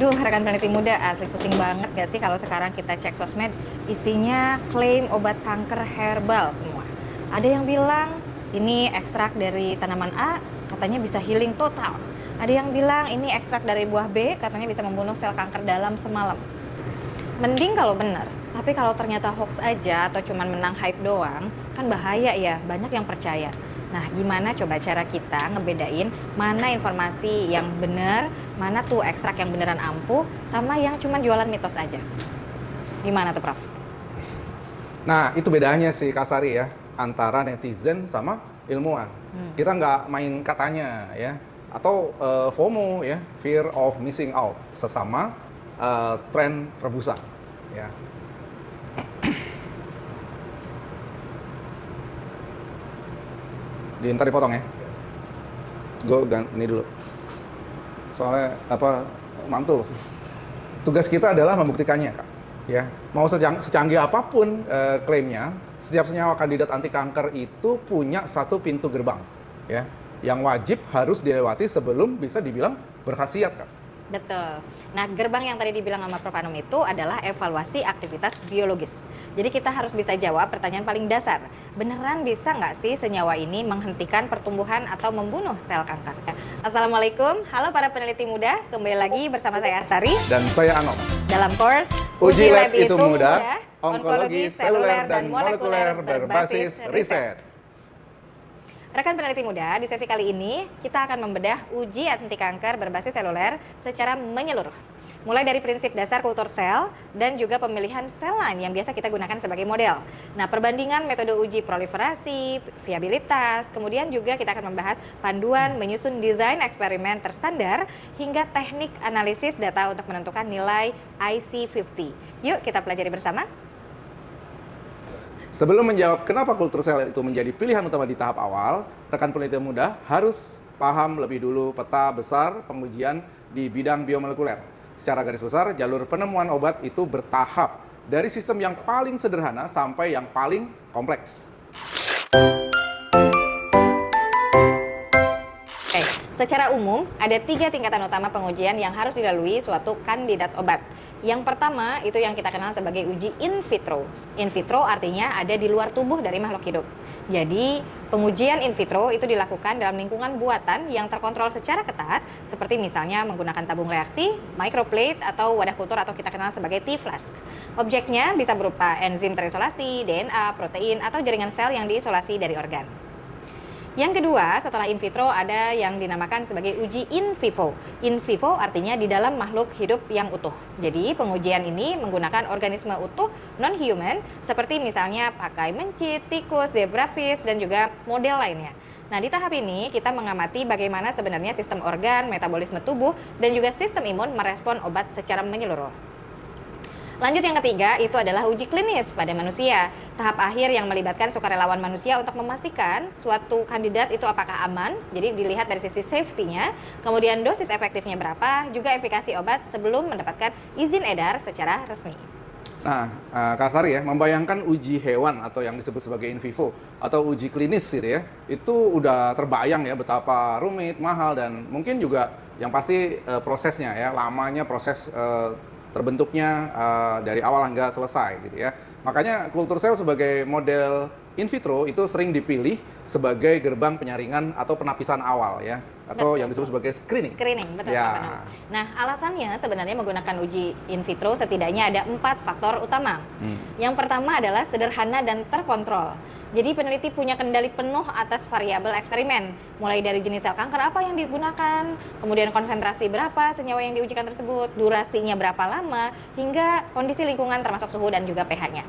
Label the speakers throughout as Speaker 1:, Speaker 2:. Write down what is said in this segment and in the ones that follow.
Speaker 1: Duh, rekan peneliti muda, asli pusing banget gak sih kalau sekarang kita cek sosmed, isinya klaim obat kanker herbal semua. Ada yang bilang ini ekstrak dari tanaman A, katanya bisa healing total. Ada yang bilang ini ekstrak dari buah B, katanya bisa membunuh sel kanker dalam semalam. Mending kalau benar, tapi kalau ternyata hoax aja atau cuman menang hype doang, kan bahaya ya, banyak yang percaya. Nah, gimana coba cara kita ngebedain mana informasi yang benar, mana tuh ekstrak yang beneran ampuh, sama yang cuma jualan mitos aja. Gimana tuh, Prof?
Speaker 2: Nah, itu bedanya sih Kasari ya, antara netizen sama ilmuwan. Kita nggak main katanya ya, atau FOMO ya, fear of missing out, sesama tren rebusan ya. Ntar dipotong ya. Gue ini dulu. Soalnya mantul sih. Tugas kita adalah membuktikannya, Kak. Ya, mau secanggih apapun klaimnya, setiap senyawa kandidat anti kanker itu punya satu pintu gerbang, ya, yang wajib harus dilewati sebelum bisa dibilang berkhasiat, Kak.
Speaker 1: Betul. Nah, gerbang yang tadi dibilang sama Prof. Anum itu adalah evaluasi aktivitas biologis. Jadi kita harus bisa jawab pertanyaan paling dasar. Beneran bisa nggak sih senyawa ini menghentikan pertumbuhan atau membunuh sel kanker? Assalamualaikum, halo para peneliti muda. Kembali lagi bersama saya Astari.
Speaker 2: Dan saya Anom.
Speaker 1: Dalam course
Speaker 2: Uji Lab itu mudah, onkologi seluler dan molekuler berbasis riset.
Speaker 1: Rekan peneliti muda, di sesi kali ini kita akan membedah uji anti kanker berbasis seluler secara menyeluruh. Mulai dari prinsip dasar kultur sel dan juga pemilihan sel line yang biasa kita gunakan sebagai model. Nah, perbandingan metode uji proliferasi, viabilitas, kemudian juga kita akan membahas panduan menyusun desain eksperimen terstandar hingga teknik analisis data untuk menentukan nilai IC50. Yuk kita pelajari bersama.
Speaker 2: Sebelum menjawab kenapa kultur sel itu menjadi pilihan utama di tahap awal, rekan peneliti muda harus paham lebih dulu peta besar pengujian di bidang biomolekuler. Secara garis besar, jalur penemuan obat itu bertahap dari sistem yang paling sederhana sampai yang paling kompleks.
Speaker 1: Secara umum, ada 3 tingkatan utama pengujian yang harus dilalui suatu kandidat obat. Yang pertama, itu yang kita kenal sebagai uji in vitro. In vitro artinya ada di luar tubuh dari makhluk hidup. Jadi, pengujian in vitro itu dilakukan dalam lingkungan buatan yang terkontrol secara ketat, seperti misalnya menggunakan tabung reaksi, microplate, atau wadah kultur atau kita kenal sebagai T-flask. Objeknya bisa berupa enzim terisolasi, DNA, protein, atau jaringan sel yang diisolasi dari organ. Yang kedua, setelah in vitro ada yang dinamakan sebagai uji in vivo. In vivo artinya di dalam makhluk hidup yang utuh. Jadi pengujian ini menggunakan organisme utuh non-human seperti misalnya pakai mencit, tikus, zebrafish, dan juga model lainnya. Nah, di tahap ini kita mengamati bagaimana sebenarnya sistem organ, metabolisme tubuh, dan juga sistem imun merespon obat secara menyeluruh. Lanjut yang ketiga, itu adalah uji klinis pada manusia. Tahap akhir yang melibatkan sukarelawan manusia untuk memastikan suatu kandidat itu apakah aman. Jadi dilihat dari sisi safety-nya, kemudian dosis efektifnya berapa, juga efikasi obat sebelum mendapatkan izin edar secara resmi.
Speaker 2: Nah, Kasari ya, membayangkan uji hewan atau yang disebut sebagai in vivo atau uji klinis gitu ya, itu udah terbayang ya betapa rumit, mahal, dan mungkin juga yang pasti prosesnya ya, lamanya proses terbentuknya dari awal hingga selesai gitu ya. Makanya kultur sel sebagai model in vitro itu sering dipilih sebagai gerbang penyaringan atau penapisan awal ya, atau yang disebut sebagai screening.
Speaker 1: Screening, betul.
Speaker 2: Ya.
Speaker 1: Nah, alasannya sebenarnya menggunakan uji in vitro setidaknya ada 4 faktor utama. Yang pertama adalah sederhana dan terkontrol. Jadi peneliti punya kendali penuh atas variabel eksperimen, mulai dari jenis sel kanker apa yang digunakan, kemudian konsentrasi berapa senyawa yang diujikan tersebut, durasinya berapa lama, hingga kondisi lingkungan termasuk suhu dan juga pH-nya.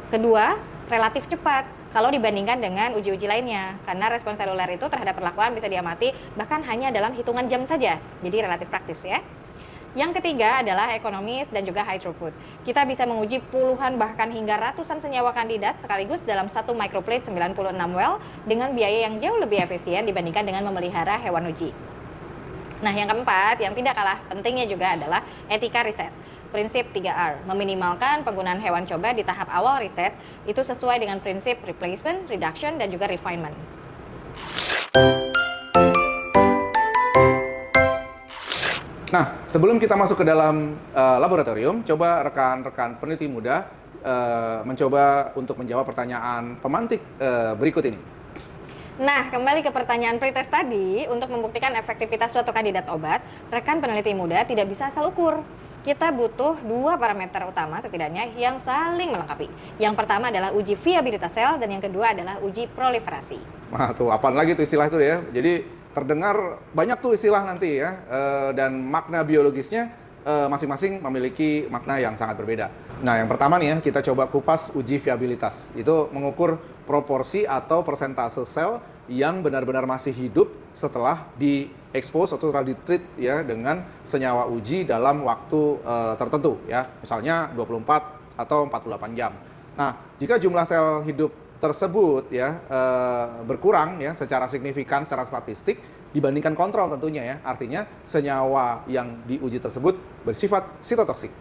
Speaker 1: Kedua, relatif cepat kalau dibandingkan dengan uji-uji lainnya, karena respon seluler itu terhadap perlakuan bisa diamati bahkan hanya dalam hitungan jam saja, jadi relatif praktis ya. Yang ketiga adalah ekonomis dan juga high throughput. Kita bisa menguji puluhan bahkan hingga ratusan senyawa kandidat sekaligus dalam satu microplate 96 well dengan biaya yang jauh lebih efisien dibandingkan dengan memelihara hewan uji. Nah, yang keempat, yang tidak kalah pentingnya juga adalah etika riset. Prinsip 3R, meminimalkan penggunaan hewan coba di tahap awal riset itu sesuai dengan prinsip replacement, reduction, dan juga refinement.
Speaker 2: Nah, sebelum kita masuk ke dalam laboratorium, coba rekan-rekan peneliti muda mencoba untuk menjawab pertanyaan pemantik berikut ini.
Speaker 1: Nah, kembali ke pertanyaan pretest tadi, untuk membuktikan efektivitas suatu kandidat obat, rekan peneliti muda tidak bisa asal ukur. Kita butuh dua parameter utama setidaknya yang saling melengkapi. Yang pertama adalah uji viabilitas sel dan yang kedua adalah uji proliferasi.
Speaker 2: Wah, tuh apaan lagi tuh istilah itu ya. Jadi terdengar banyak tuh istilah nanti ya, dan makna biologisnya masing-masing memiliki makna yang sangat berbeda. Nah, yang pertama nih ya, kita coba kupas uji viabilitas. Itu mengukur proporsi atau persentase sel yang benar-benar masih hidup setelah di-expose atau setelah di-treat ya dengan senyawa uji dalam waktu tertentu ya. Misalnya 24 atau 48 jam. Nah, jika jumlah sel hidup tersebut ya berkurang ya secara signifikan secara statistik dibandingkan kontrol tentunya ya. Artinya senyawa yang diuji tersebut bersifat sitotoksik.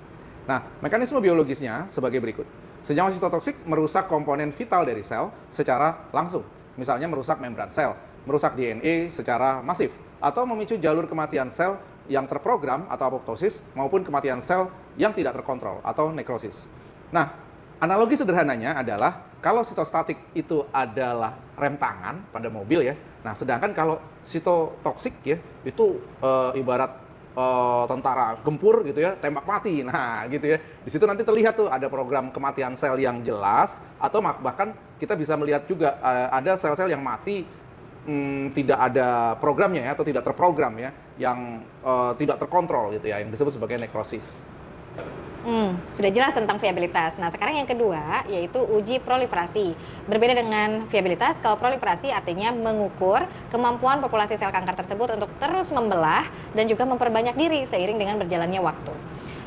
Speaker 2: Nah, mekanisme biologisnya sebagai berikut. Senyawa sitotoksik merusak komponen vital dari sel secara langsung. Misalnya merusak membran sel, merusak DNA secara masif, atau memicu jalur kematian sel yang terprogram atau apoptosis maupun kematian sel yang tidak terkontrol atau nekrosis. Nah, analogi sederhananya adalah kalau sitostatik itu adalah rem tangan pada mobil ya. Nah, sedangkan kalau sitotoksik ya itu ibarat tentara gempur gitu ya, tembak mati. Nah, gitu ya. Di situ nanti terlihat tuh ada program kematian sel yang jelas atau bahkan kita bisa melihat juga ada sel-sel yang mati tidak ada programnya ya atau tidak terprogram ya, yang tidak terkontrol gitu ya, yang disebut sebagai nekrosis.
Speaker 1: Sudah jelas tentang viabilitas. Nah, sekarang yang kedua yaitu uji proliferasi. Berbeda dengan viabilitas, kalau proliferasi artinya mengukur kemampuan populasi sel kanker tersebut untuk terus membelah dan juga memperbanyak diri seiring dengan berjalannya waktu.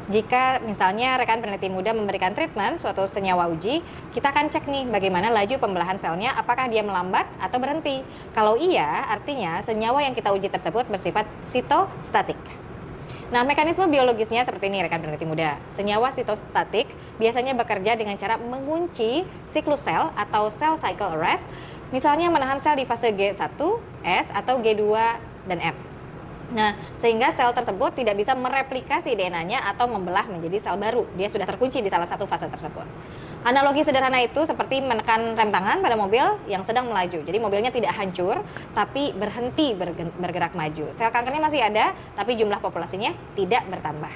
Speaker 1: Jika misalnya rekan peneliti muda memberikan treatment suatu senyawa uji, kita akan cek nih bagaimana laju pembelahan selnya, apakah dia melambat atau berhenti. Kalau iya, artinya senyawa yang kita uji tersebut bersifat sitostatik. Nah, mekanisme biologisnya seperti ini rekan peneliti muda. Senyawa sitostatik biasanya bekerja dengan cara mengunci siklus sel atau cell cycle arrest, misalnya menahan sel di fase G1, S, atau G2 dan F. Nah, sehingga sel tersebut tidak bisa mereplikasi DNA-nya atau membelah menjadi sel baru. Dia sudah terkunci di salah satu fase tersebut. Analogi sederhana itu seperti menekan rem tangan pada mobil yang sedang melaju. Jadi mobilnya tidak hancur, tapi berhenti bergerak maju. Sel kankernya masih ada, tapi jumlah populasinya tidak bertambah.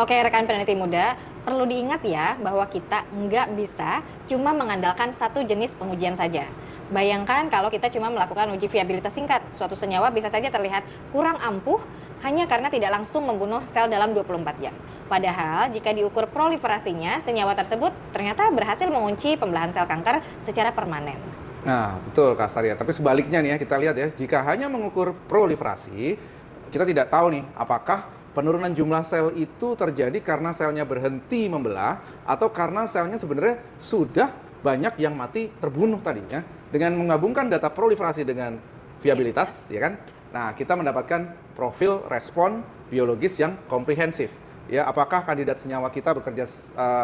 Speaker 1: Oke, rekan peneliti muda, perlu diingat ya bahwa kita nggak bisa cuma mengandalkan satu jenis pengujian saja. Bayangkan kalau kita cuma melakukan uji viabilitas singkat, suatu senyawa bisa saja terlihat kurang ampuh hanya karena tidak langsung membunuh sel dalam 24 jam. Padahal jika diukur proliferasinya, senyawa tersebut ternyata berhasil mengunci pembelahan sel kanker secara permanen.
Speaker 2: Nah, betul Kak Astaria. Tapi sebaliknya nih ya, kita lihat ya, jika hanya mengukur proliferasi, kita tidak tahu nih apakah penurunan jumlah sel itu terjadi karena selnya berhenti membelah atau karena selnya sebenarnya sudah banyak yang mati terbunuh tadi ya. Dengan menggabungkan data proliferasi dengan viabilitas, ya kan? Nah, kita mendapatkan profil respon biologis yang komprehensif. Ya, apakah kandidat senyawa kita bekerja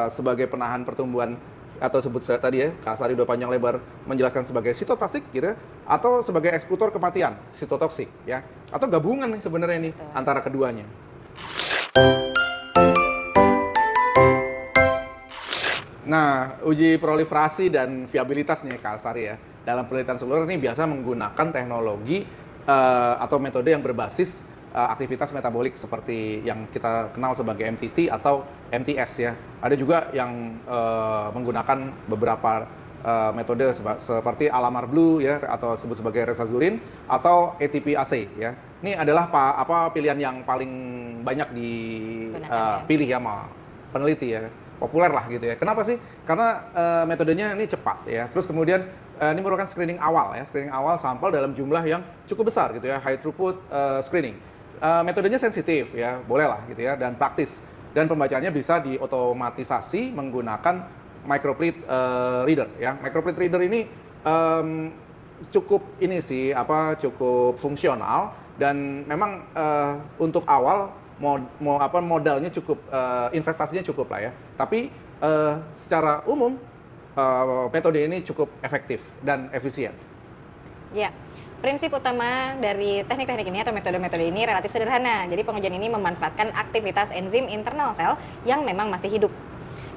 Speaker 2: sebagai penahan pertumbuhan atau sebut tadi ya, Kak Sari udah panjang lebar menjelaskan sebagai sitotoksik gitu, atau sebagai eksekutor kematian, sitotoksik ya, atau gabungan nih sebenarnya nih antara keduanya. Nah, uji proliferasi dan viabilitas nih Kak Sari ya. Dalam penelitian seluler ini biasa menggunakan teknologi atau metode yang berbasis aktivitas metabolik seperti yang kita kenal sebagai MTT atau MTS ya. Ada juga yang menggunakan beberapa metode seperti Alamar Blue ya atau sebut sebagai Resazurin atau ATP-AC ya. Ini adalah pilihan yang paling banyak dipilih ya sama peneliti ya. Populer lah gitu ya. Kenapa sih? Karena metodenya ini cepat ya. Terus kemudian ini merupakan screening awal ya, screening awal sampel dalam jumlah yang cukup besar gitu ya, high throughput screening. Metodenya sensitif ya, boleh lah gitu ya, dan praktis. Dan pembacaannya bisa diotomatisasi menggunakan microplate reader ya. Microplate reader ini cukup cukup fungsional dan memang untuk awal modalnya cukup, investasinya cukup lah ya. Tapi secara umum metode ini cukup efektif dan efisien.
Speaker 1: Ya, Prinsip utama dari teknik-teknik ini atau metode-metode ini relatif sederhana. Jadi pengujian ini memanfaatkan aktivitas enzim internal sel yang memang masih hidup.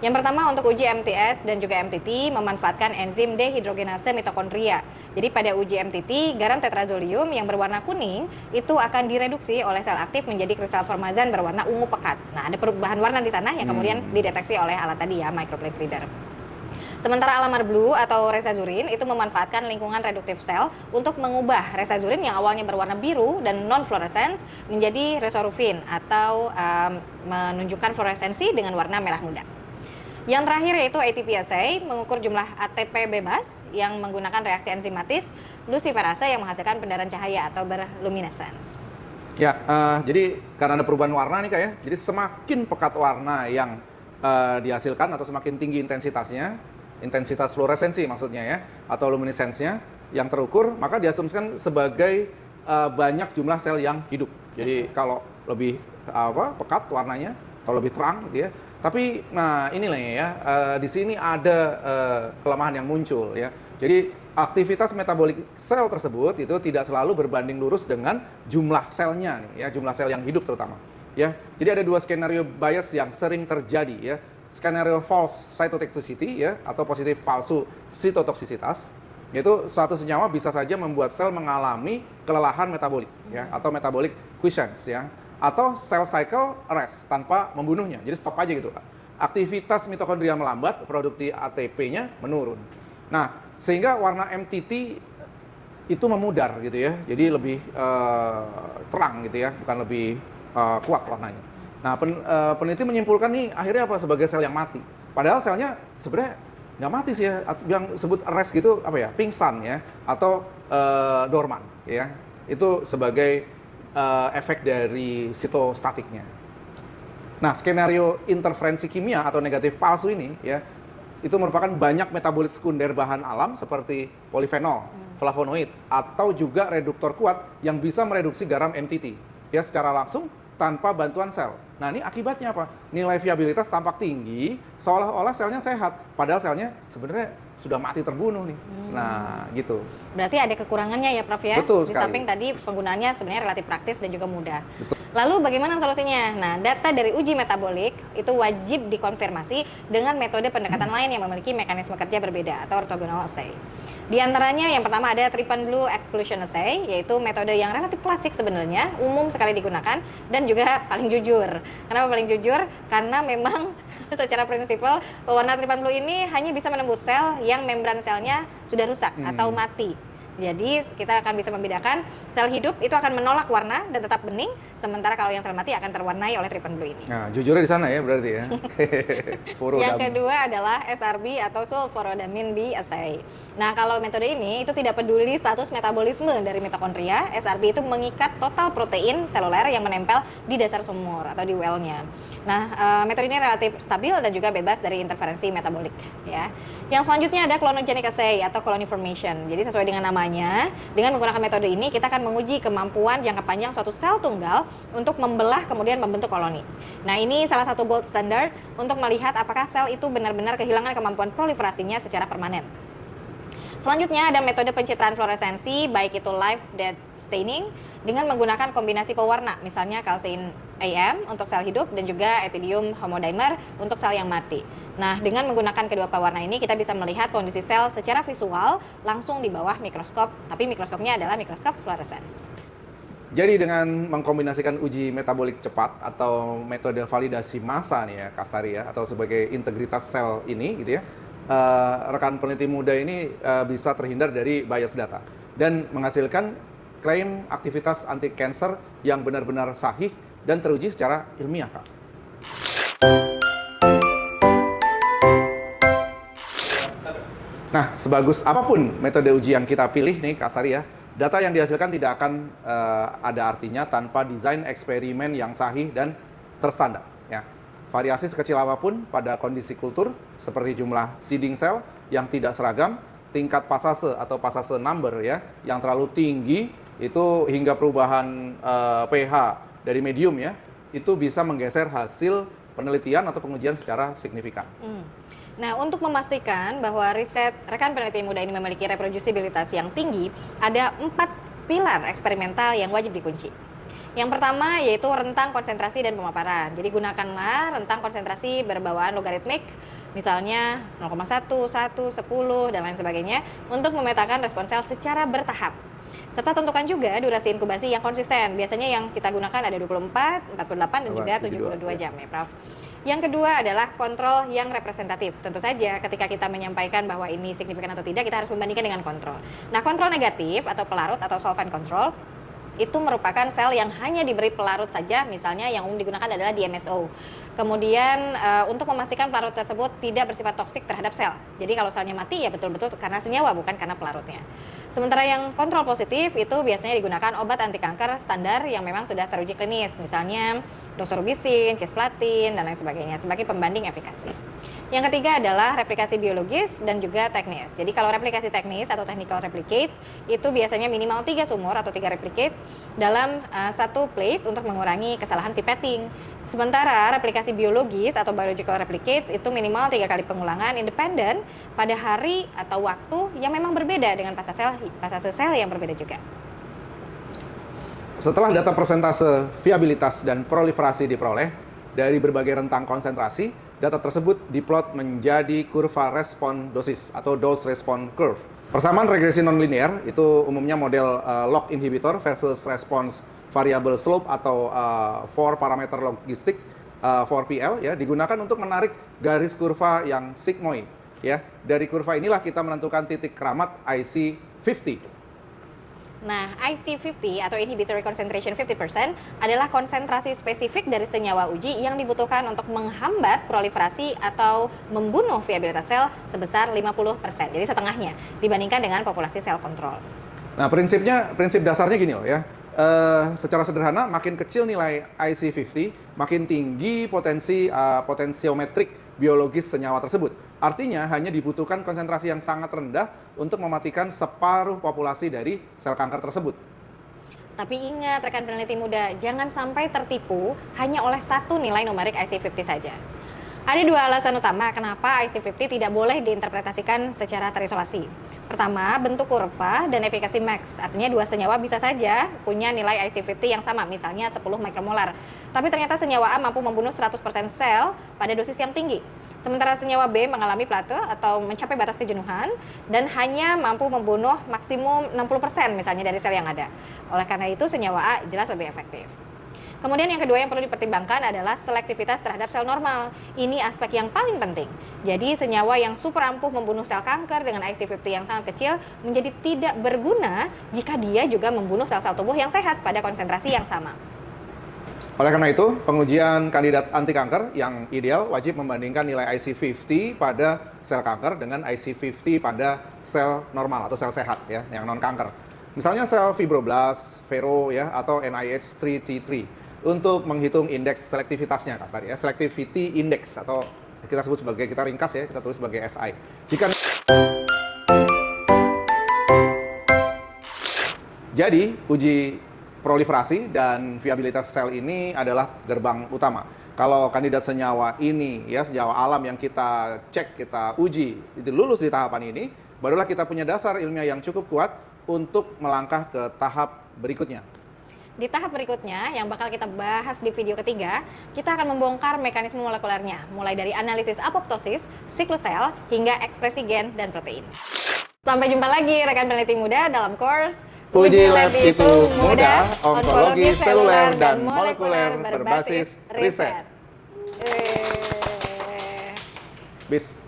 Speaker 1: Yang pertama untuk uji MTS dan juga MTT memanfaatkan enzim dehidrogenase mitokondria. Jadi pada uji MTT, garam tetrazolium yang berwarna kuning itu akan direduksi oleh sel aktif menjadi kristal formazan berwarna ungu pekat. Nah, ada perubahan warna di sana yang kemudian dideteksi oleh alat tadi ya, microplate reader. Sementara alamar blue atau resazurin itu memanfaatkan lingkungan reduktif sel untuk mengubah resazurin yang awalnya berwarna biru dan non-fluorescence menjadi resorufin atau menunjukkan fluoresensi dengan warna merah muda. Yang terakhir yaitu ATP assay, mengukur jumlah ATP bebas yang menggunakan reaksi enzimatis luciferase yang menghasilkan pendaran cahaya atau berluminescence.
Speaker 2: Ya, jadi karena ada perubahan warna nih Kak ya, jadi semakin pekat warna yang dihasilkan atau semakin tinggi intensitas fluoresensi maksudnya ya, atau luminescence-nya yang terukur, maka diasumsikan sebagai banyak jumlah sel yang hidup. Jadi kalau lebih pekat warnanya atau lebih terang gitu ya. Tapi nah inilah ya, di sini ada kelemahan yang muncul ya. Jadi aktivitas metabolik sel tersebut itu tidak selalu berbanding lurus dengan jumlah selnya nih ya, jumlah sel yang hidup terutama. Ya, jadi ada dua skenario bias yang sering terjadi ya. Skenario false cytotoxicity ya, atau positif palsu sitotoksisitas, yaitu suatu senyawa bisa saja membuat sel mengalami kelelahan metabolik ya, atau metabolic quiescence ya, atau cell cycle arrest tanpa membunuhnya. Jadi stop aja gitu, Pak. Aktivitas mitokondria melambat, produksi ATP-nya menurun. Nah, sehingga warna MTT itu memudar gitu ya. Jadi lebih terang gitu ya, bukan lebih kuat warnanya. Nah, peneliti menyimpulkan nih akhirnya apa, sebagai sel yang mati. Padahal selnya sebenarnya nggak mati sih ya, yang sebut arrest gitu apa ya, pingsan ya, atau dorman ya. Itu sebagai efek dari sitostatiknya. Nah, skenario interferensi kimia atau negatif palsu ini ya, itu merupakan banyak metabolit sekunder bahan alam seperti polifenol, flavonoid, atau juga reduktor kuat yang bisa mereduksi garam MTT ya secara langsung tanpa bantuan sel. Nah, ini akibatnya apa? Nilai viabilitas tampak tinggi, seolah-olah selnya sehat, padahal selnya sebenarnya sudah mati terbunuh nih. Nah, gitu.
Speaker 1: Berarti ada kekurangannya ya, Prof ya?
Speaker 2: Betul
Speaker 1: Di
Speaker 2: sekali.
Speaker 1: samping tadi penggunaannya sebenarnya relatif praktis dan juga mudah.
Speaker 2: Betul.
Speaker 1: Lalu bagaimana solusinya? Nah, data dari uji metabolik itu wajib dikonfirmasi dengan metode pendekatan lain yang memiliki mekanisme kerja berbeda atau orthogonal assay. Di antaranya yang pertama ada Trypan Blue Exclusion Assay, yaitu metode yang relatif klasik sebenarnya, umum sekali digunakan dan juga paling jujur. Kenapa paling jujur? Karena memang secara prinsipal pewarna Trypan Blue ini hanya bisa menembus sel yang membran selnya sudah rusak atau mati. Jadi kita akan bisa membedakan sel hidup itu akan menolak warna dan tetap bening, sementara kalau yang sel mati akan terwarnai oleh Trypan Blue ini.
Speaker 2: Nah, jujurnya di sana ya berarti ya.
Speaker 1: Yang kedua adalah SRB atau sulforodamine B assay. Nah, kalau metode ini itu tidak peduli status metabolisme dari mitokondria, SRB itu mengikat total protein seluler yang menempel di dasar sumur atau di well-nya. Nah, metode ini relatif stabil dan juga bebas dari interferensi metabolik ya. Yang selanjutnya ada clonogenic assay atau clone formation. Jadi sesuai dengan namanya, dengan menggunakan metode ini kita akan menguji kemampuan jangka panjang suatu sel tunggal untuk membelah kemudian membentuk koloni. Nah, ini salah satu gold standard untuk melihat apakah sel itu benar-benar kehilangan kemampuan proliferasinya secara permanen. Selanjutnya ada metode pencitraan fluoresensi, baik itu live dead staining dengan menggunakan kombinasi pewarna, misalnya kalsein AM untuk sel hidup dan juga ethidium homodimer untuk sel yang mati. Nah, dengan menggunakan kedua pewarna ini kita bisa melihat kondisi sel secara visual langsung di bawah mikroskop, tapi mikroskopnya adalah mikroskop fluoresens.
Speaker 2: Jadi dengan mengkombinasikan uji metabolik cepat atau metode validasi massa nih ya, Kastari ya, atau sebagai integritas sel ini gitu ya, rekan peneliti muda ini bisa terhindar dari bias data dan menghasilkan klaim aktivitas anti cancer yang benar-benar sahih dan teruji secara ilmiah, Kak. Nah, sebagus apapun metode uji yang kita pilih nih, Kastari ya, data yang dihasilkan tidak akan ada artinya tanpa desain eksperimen yang sahih dan terstandar. Ya. Variasi sekecil apapun pada kondisi kultur, seperti jumlah seeding cell yang tidak seragam, tingkat pasase atau pasase number ya, yang terlalu tinggi, itu hingga perubahan pH dari medium ya, itu bisa menggeser hasil penelitian atau pengujian secara signifikan.
Speaker 1: Nah, untuk memastikan bahwa riset rekan peneliti muda ini memiliki reproducibilitas yang tinggi, ada 4 pilar eksperimental yang wajib dikunci. Yang pertama yaitu rentang konsentrasi dan pemaparan. Jadi gunakanlah rentang konsentrasi berbawaan logaritmik, misalnya 0,1, 1, 10, dan lain sebagainya, untuk memetakan respon sel secara bertahap. Serta tentukan juga durasi inkubasi yang konsisten. Biasanya yang kita gunakan ada 24, 48, dan juga 72 jam ya, Prof. Yang kedua adalah kontrol yang representatif. Tentu saja ketika kita menyampaikan bahwa ini signifikan atau tidak, kita harus membandingkan dengan kontrol. Nah, kontrol negatif atau pelarut atau solvent control itu merupakan sel yang hanya diberi pelarut saja, misalnya yang umum digunakan adalah DMSO. Kemudian untuk memastikan pelarut tersebut tidak bersifat toksik terhadap sel. Jadi kalau selnya mati ya betul-betul karena senyawa, bukan karena pelarutnya. Sementara yang kontrol positif itu biasanya digunakan obat anti kanker standar yang memang sudah teruji klinis, misalnya doxorubicin, cisplatin, dan lain sebagainya sebagai pembanding efikasi. Yang ketiga adalah replikasi biologis dan juga teknis. Jadi kalau replikasi teknis atau technical replicates itu biasanya minimal 3 sumur atau 3 replicates dalam satu plate untuk mengurangi kesalahan pipetting. Sementara replikasi biologis atau biological replicates itu minimal 3 kali pengulangan independen pada hari atau waktu yang memang berbeda dengan fase sel yang berbeda juga.
Speaker 2: Setelah data persentase, viabilitas, dan proliferasi diperoleh dari berbagai rentang konsentrasi, data tersebut diplot menjadi kurva respon dosis atau dose response curve. Persamaan regresi nonlinear itu umumnya model lock inhibitor versus response variable slope atau 4 parameter logistik 4PL ya, digunakan untuk menarik garis kurva yang sigmoid ya. Dari kurva inilah kita menentukan titik keramat IC50.
Speaker 1: Nah, IC50 atau inhibitory concentration 50% adalah konsentrasi spesifik dari senyawa uji yang dibutuhkan untuk menghambat proliferasi atau membunuh viabilitas sel sebesar 50%. Jadi setengahnya dibandingkan dengan populasi sel kontrol.
Speaker 2: Nah, prinsip dasarnya gini loh ya. Secara sederhana, makin kecil nilai IC50, makin tinggi potensiometrik biologis senyawa tersebut. Artinya hanya dibutuhkan konsentrasi yang sangat rendah untuk mematikan separuh populasi dari sel kanker tersebut.
Speaker 1: Tapi ingat rekan peneliti muda, jangan sampai tertipu hanya oleh satu nilai numerik IC50 saja. Ada 2 alasan utama kenapa IC50 tidak boleh diinterpretasikan secara terisolasi. Pertama, bentuk kurva dan efikasi max. Artinya 2 senyawa bisa saja punya nilai IC50 yang sama, misalnya 10 mikromolar. Tapi ternyata senyawa A mampu membunuh 100% sel pada dosis yang tinggi. Sementara senyawa B mengalami plateau atau mencapai batas kejenuhan dan hanya mampu membunuh maksimum 60% misalnya dari sel yang ada. Oleh karena itu senyawa A jelas lebih efektif. Kemudian yang kedua yang perlu dipertimbangkan adalah selektivitas terhadap sel normal. Ini aspek yang paling penting. Jadi senyawa yang super ampuh membunuh sel kanker dengan IC50 yang sangat kecil menjadi tidak berguna jika dia juga membunuh sel-sel tubuh yang sehat pada konsentrasi yang sama.
Speaker 2: Oleh karena itu, pengujian kandidat anti kanker yang ideal wajib membandingkan nilai IC50 pada sel kanker dengan IC50 pada sel normal atau sel sehat ya, yang non kanker. Misalnya sel fibroblast, vero ya, atau NIH3T3 untuk menghitung indeks selektivitasnya kasar ya, selectivity index atau kita sebut sebagai, kita ringkas ya, kita tulis sebagai SI. Jadi, uji proliferasi dan viabilitas sel ini adalah gerbang utama. Kalau kandidat senyawa ini, ya senyawa alam yang kita cek, kita uji, itu lulus di tahapan ini, barulah kita punya dasar ilmiah yang cukup kuat untuk melangkah ke tahap berikutnya.
Speaker 1: Di tahap berikutnya, yang bakal kita bahas di video ketiga, kita akan membongkar mekanisme molekulernya, mulai dari analisis apoptosis, siklus sel, hingga ekspresi gen dan protein. Sampai jumpa lagi rekan peneliti muda dalam course
Speaker 2: Uji lab itu mudah, onkologi seluler dan molekuler berbasis riset. Bis.